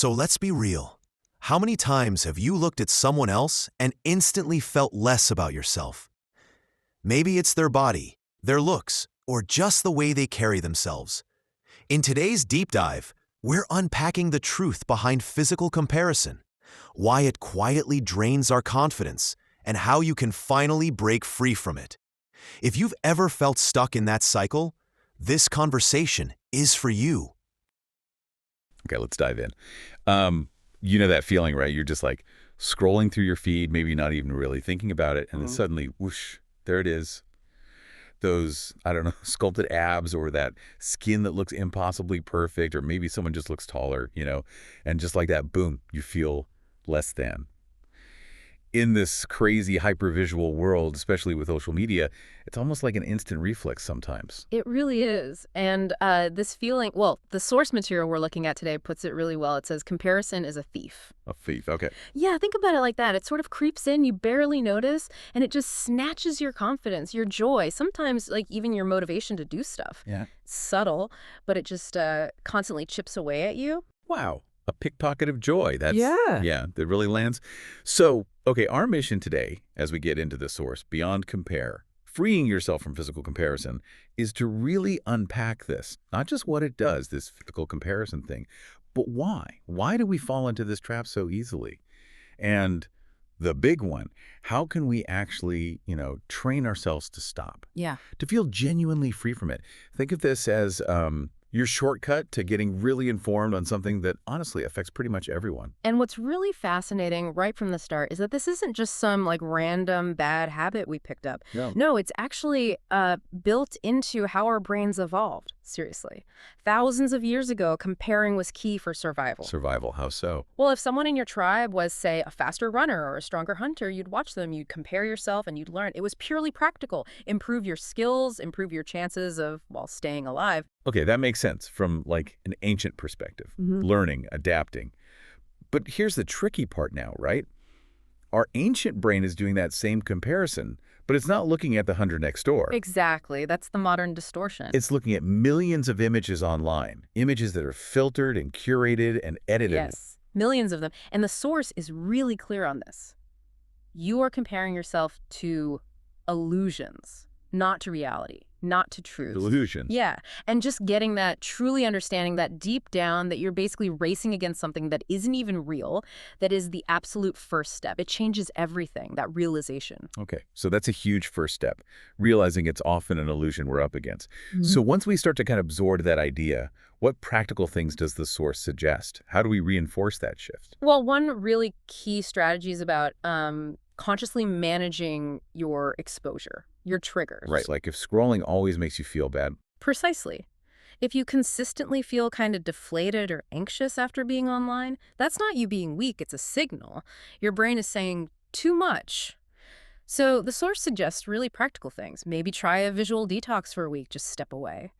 So let's be real. How many times have you looked at someone else and instantly felt less about yourself? Maybe it's their body, their looks, or just the way they carry themselves. In today's deep dive, we're unpacking the truth behind physical comparison, why it quietly drains our confidence, and how you can finally break free from it. If you've ever felt stuck in that cycle, this conversation is for you. Okay, let's dive in. You know that feeling, right? You're just like scrolling through your feed, maybe not even really thinking about it, and then suddenly, whoosh, there it is. Those, I don't know, sculpted abs or that skin that looks impossibly perfect, or maybe someone just looks taller, and just like that, boom, you feel less than. In this crazy hypervisual world, especially with social media, it's almost like an instant reflex sometimes. It really is. And this feeling, well, the source material we're looking at today puts it really well. It says comparison is a thief. A thief, okay. Yeah, think about it like that. It sort of creeps in, you barely notice, and it just snatches your confidence, your joy, sometimes like even your motivation to do stuff. Yeah. It's subtle, but it just constantly chips away at you. Wow. A pickpocket of joy. Yeah. That really lands. So, okay, our mission today, as we get into the source, beyond compare, freeing yourself from physical comparison, is to really unpack this. Not just what it does, this physical comparison thing, but why? Why do we fall into this trap so easily? And the big one, how can we actually, train ourselves to stop? Yeah. To feel genuinely free from it. Think of this as your shortcut to getting really informed on something that honestly affects pretty much everyone. And what's really fascinating right from the start is that this isn't just some like random bad habit we picked up. Yeah. No, it's actually built into how our brains evolved. Seriously. Thousands of years ago, comparing was key for survival. Survival, how so? Well, if someone in your tribe was, say, a faster runner or a stronger hunter, you'd watch them, you'd compare yourself, and you'd learn. It was purely practical. Improve your skills, improve your chances of, well, staying alive. Okay, that makes sense from like an ancient perspective. Learning, adapting. But here's the tricky part now, right? Our ancient brain is doing that same comparison, but it's not looking at the hunter next door. Exactly. That's the modern distortion. It's looking at millions of images online, images that are filtered and curated and edited. Yes, millions of them. And the source is really clear on this. You are comparing yourself to illusions, not to reality, not to truth. Illusions. Yeah, and just getting that, truly understanding that deep down that you're basically racing against something that isn't even real, that is the absolute first step. It changes everything, that realization. Okay, so that's a huge first step, realizing it's often an illusion we're up against. So once we start to kind of absorb that idea, what practical things does the source suggest? How do we reinforce that shift? Well, one really key strategy is about consciously managing your exposure, your triggers. Right, like if scrolling always makes you feel bad. Precisely. If you consistently feel kind of deflated or anxious after being online, that's not you being weak, it's a signal. Your brain is saying too much. So the source suggests really practical things. Maybe try a visual detox for a week, just step away.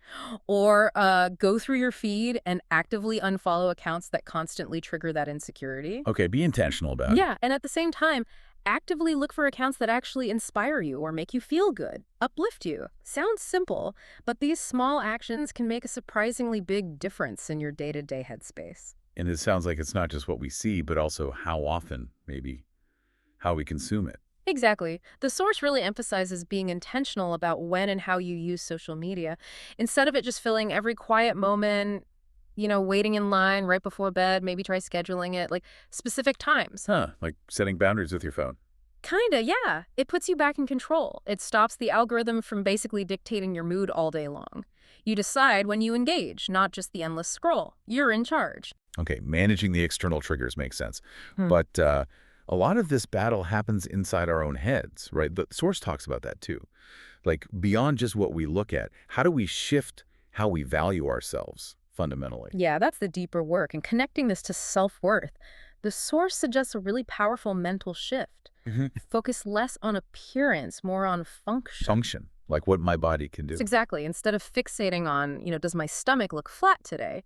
Or go through your feed and actively unfollow accounts that constantly trigger that insecurity. Okay, be intentional about it. Yeah, and at the same time, actively look for accounts that actually inspire you or make you feel good, uplift you. Sounds simple, but these small actions can make a surprisingly big difference in your day-to-day headspace. And it sounds like it's not just what we see, but also how often, maybe, how we consume it. Exactly. The source really emphasizes being intentional about when and how you use social media, instead of it just filling every quiet moment, waiting in line right before bed. Maybe try scheduling it, like specific times. Like setting boundaries with your phone. Kinda, yeah. It puts you back in control. It stops the algorithm from basically dictating your mood all day long. You decide when you engage, not just the endless scroll. You're in charge. Okay, managing the external triggers makes sense. But a lot of this battle happens inside our own heads, right? The source talks about that too. Like beyond just what we look at, how do we shift how we value ourselves fundamentally? Yeah, that's the deeper work. And connecting this to self-worth, the source suggests a really powerful mental shift. Focus less on appearance, more on function. Function, like what my body can do. Exactly. Instead of fixating on, does my stomach look flat today?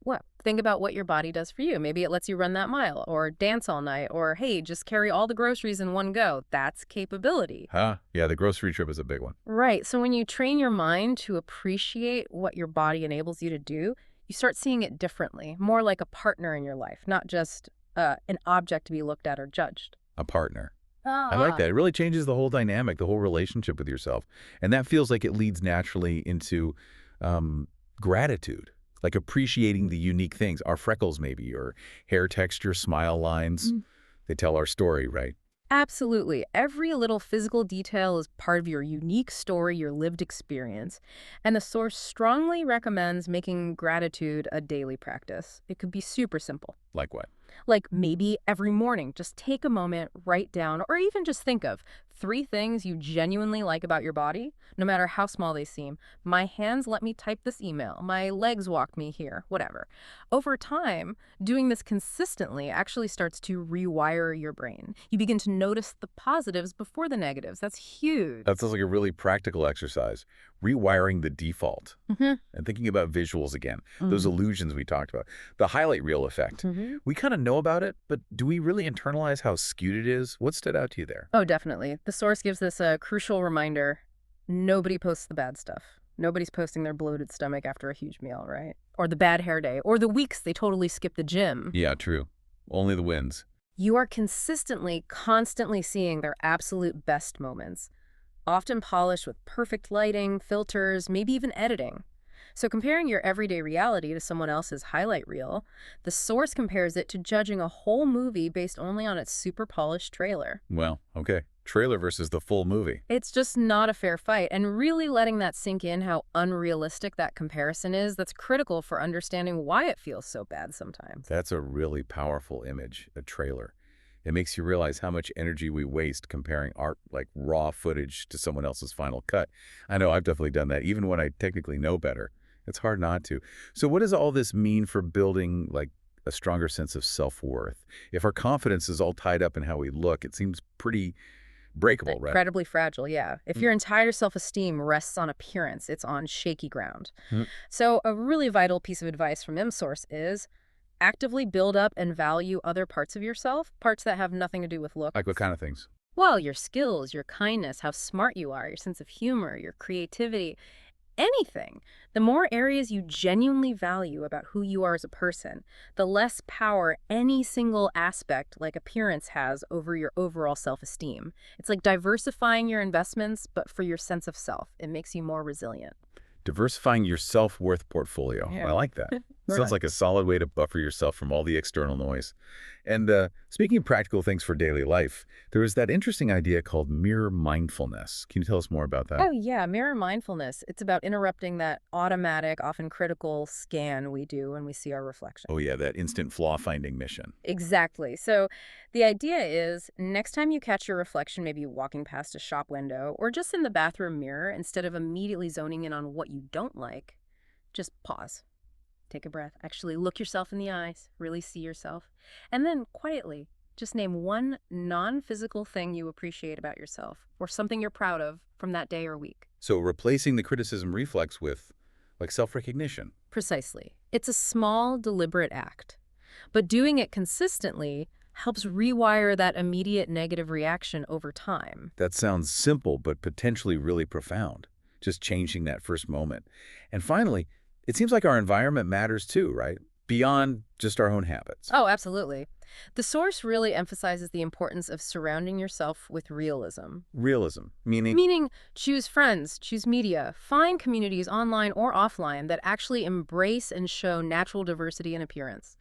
Well, think about what your body does for you. Maybe it lets you run that mile or dance all night or, hey, just carry all the groceries in one go. That's capability. Yeah, the grocery trip is a big one. Right. So when you train your mind to appreciate what your body enables you to do, You start seeing it differently, more like a partner in your life, not just an object to be looked at or judged. A partner. I like that. It really changes the whole dynamic, the whole relationship with yourself. And that feels like it leads naturally into gratitude, like appreciating the unique things, our freckles maybe, or hair texture, smile lines. They tell our story, right? Absolutely. Every little physical detail is part of your unique story, your lived experience. And the source strongly recommends making gratitude a daily practice. It could be super simple. Like what? Like maybe every morning, just take a moment, write down, or even just think of 3 things you genuinely like about your body, no matter how small they seem. My hands let me type this email. My legs walk me here, whatever. Over time, doing this consistently actually starts to rewire your brain. You begin to notice the positives before the negatives. That's huge. That sounds like a really practical exercise. Rewiring the default Mm-hmm. and thinking about visuals again, those illusions we talked about, the highlight reel effect. We kind of know about it, but do we really internalize how skewed it is? What stood out to you there? Oh, definitely. The source gives this a crucial reminder. Nobody posts the bad stuff. Nobody's posting their bloated stomach after a huge meal, right? Or the bad hair day, or the weeks they totally skip the gym. Yeah, true. Only the wins. You are consistently, constantly seeing their absolute best moments, often polished with perfect lighting, filters, maybe even editing. So comparing your everyday reality to someone else's highlight reel, the source compares it to judging a whole movie based only on its super polished trailer. Well, okay. Trailer versus the full movie. It's just not a fair fight, and really letting that sink in how unrealistic that comparison is, that's critical for understanding why it feels so bad sometimes. That's a really powerful image, a trailer. It makes you realize how much energy we waste comparing art, like raw footage, to someone else's final cut. I know I've definitely done that, even when I technically know better. It's hard not to. So what does all this mean for building, like, a stronger sense of self-worth? If our confidence is all tied up in how we look, it seems pretty breakable, right? Incredibly fragile, yeah. If your entire self-esteem rests on appearance, it's on shaky ground. Mm. So a really vital piece of advice from ImSource is actively build up and value other parts of yourself, parts that have nothing to do with look. Like what kind of things? Well, your skills, your kindness, how smart you are, your sense of humor, your creativity, anything. The more areas you genuinely value about who you are as a person, the less power any single aspect like appearance has over your overall self-esteem. It's like diversifying your investments, but for your sense of self. It makes you more resilient. Diversifying your self-worth portfolio. Yeah. I like that. Sounds Right. like a solid way to buffer yourself from all the external noise. And speaking of practical things for daily life, there is that interesting idea called mirror mindfulness. Can you tell us more about that? Oh, yeah, mirror mindfulness. It's about interrupting that automatic, often critical scan we do when we see our reflection. Oh, yeah, that instant flaw-finding mission. Exactly. So the idea is next time you catch your reflection, maybe walking past a shop window or just in the bathroom mirror, instead of immediately zoning in on what you don't like, just pause. Take a breath. Actually look yourself in the eyes, really see yourself. And then quietly, just name one non-physical thing you appreciate about yourself or something you're proud of from that day or week. So replacing the criticism reflex with, like, self-recognition. Precisely. It's a small, deliberate act. But doing it consistently helps rewire that immediate negative reaction over time. That sounds simple, but potentially really profound. Just changing that first moment. And finally, it seems like our environment matters too, right? Beyond just our own habits. Oh, absolutely. The source really emphasizes the importance of surrounding yourself with realism. Realism, meaning Meaning, choose friends, choose media, find communities online or offline that actually embrace and show natural diversity in appearance.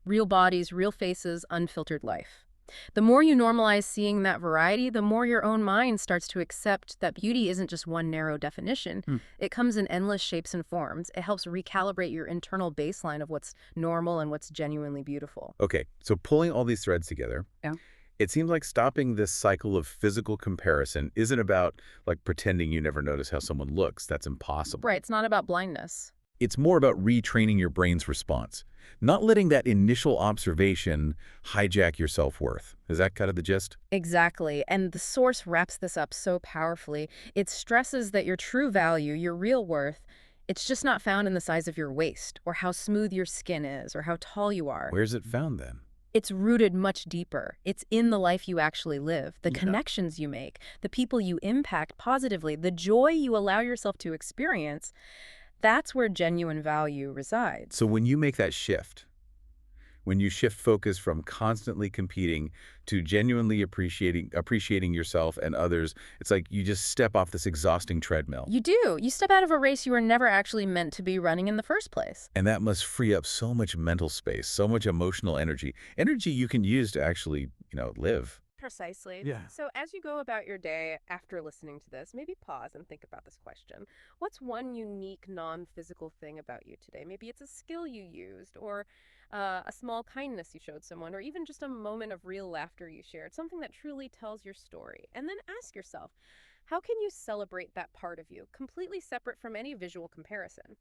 Real bodies, real faces, unfiltered life. The more you normalize seeing that variety, the more your own mind starts to accept that beauty isn't just one narrow definition. It comes in endless shapes and forms. It helps recalibrate your internal baseline of what's normal and what's genuinely beautiful. Okay, so pulling all these threads together, Yeah. it seems like stopping this cycle of physical comparison isn't about, like, pretending you never notice how someone looks. That's impossible. Right, it's not about blindness. It's more about retraining your brain's response, not letting that initial observation hijack your self-worth. Is that kind of the gist? Exactly. And the source wraps this up so powerfully. It stresses that your true value, your real worth, it's just not found in the size of your waist or how smooth your skin is or how tall you are. Where's it found then? It's rooted much deeper. It's in the life you actually live, the Yeah. connections you make, the people you impact positively, the joy you allow yourself to experience. That's where genuine value resides. So when you make that shift, when you shift focus from constantly competing to genuinely appreciating yourself and others, it's like you just step off this exhausting treadmill. You do. You step out of a race you were never actually meant to be running in the first place. And that must free up so much mental space, so much emotional energy, energy you can use to actually, live. Precisely. Yeah. So as you go about your day after listening to this, maybe pause and think about this question. What's one unique non-physical thing about you today? Maybe it's a skill you used, or a small kindness you showed someone, or even just a moment of real laughter you shared, something that truly tells your story. And then ask yourself, how can you celebrate that part of you, completely separate from any visual comparison?